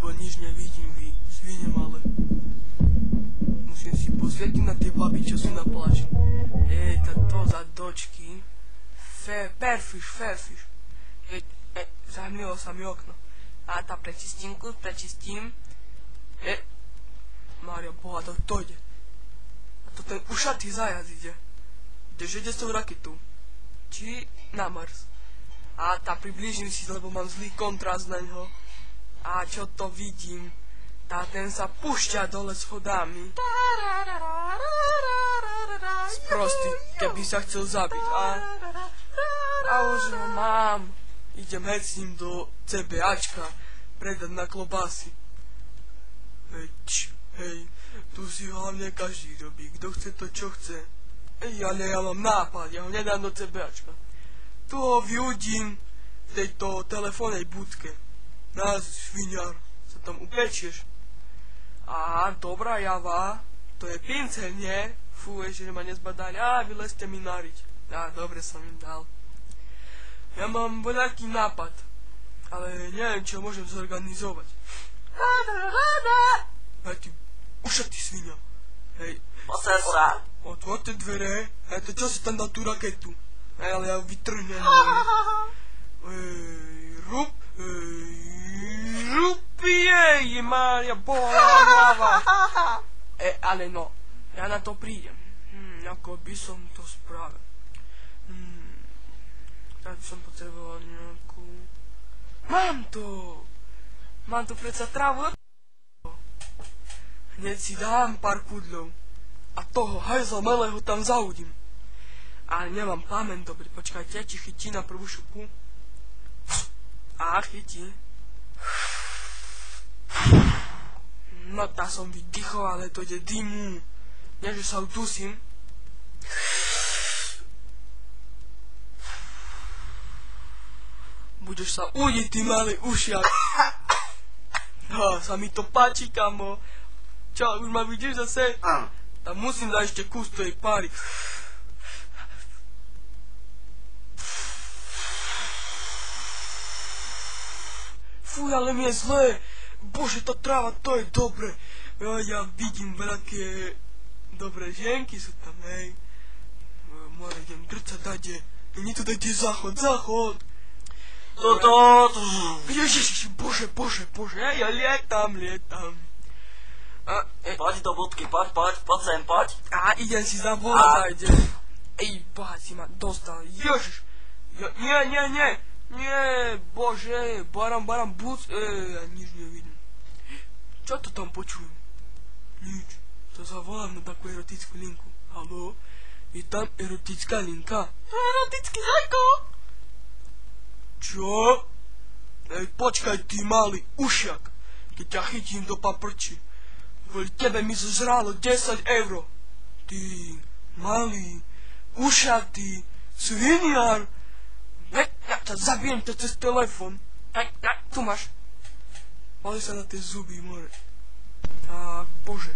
bo nič nevidím, vy svine malé. Musím si posvietiť na tie baby, čo sú na pláži. To za dočky. Fairfish. Zahmlilo sa mi okno. A tá prečistím. Mária Boha, to ide. A to ten ušatý zajac ide. Kdeže ide s tou raketou? Či na Mars. A tá priblížim si, lebo mám zlý kontrast na ňo. A čo to vidím? Ten sa púšťa dole schodami. Sprostý, keby sa chcel zabiť. A už ho mám. Idem hec s ním do CBAčka predať na klobásy. Hej, tu si hlavne každý robí, kto chce to, čo chce. Ale ja mám nápad, ja ho nedám do CBAčka. Tu ho vyudím v tejto telefónnej budke. Sviňar, sa tam upečieš. Dobrá java, to je pincel, nie? Fú, ešte ma nezbadali, vylezte mi nariť. Dobre som im dal. Ja mám voľaký nápad, ale neviem, čo môžem zorganizovať. Ty ušatý sviňa. Hej. Posel sa. Otvorte dvere, to čo si tam dal tú raketu? Ale ja vytrhnem. Jej, Mária Boha, hlava. Ale no, ja na to prídem. Ako by som to spravil? Tak by som potreboval nejakú... Mám tu predsa trávu. Hneď si dám pár kudľov. A toho hajzla malého tam zaudím. Ale nemám plamen dobrý, počkajte, či chytí na prvú šupu. Chytí. No tá som vydychol, ale to ide dymu. Nie, že sa udusím. Budeš sa udiť, ty malý ušiak. Sa mi to páči, kamo. Čo, už ma vidíš zase? Tam musím dať ešte kus tej páry. Fuj, ale mi je zlé. Bože, tá tráva, to je dobre. Ja vidím veľké dobré ženky sú tam, hej. More idem drcať dade. Nie to dade záchod. Ježiš, bože, ja lietam. Poď do budky, poď sem, poď. Idem si zavolať, idem. Boha, si ma dostal, ježiš. Nie, bože, baram, buc, ja nič nevidím. Čo to tam počujem? Nič, to zavolám na takú erotickú linku. Haló, je tam erotická linka? Erotický zajko! Čo? Počkaj, ty malý ušiak, keď ťa chytím do paprči. Kvôli tebe mi zžralo 10 €. Ty malý, ušatý, sviniar. Ja ťa zabijem to cez telefon. Tu máš. Mali sa na tie zuby, more. Tak, bože.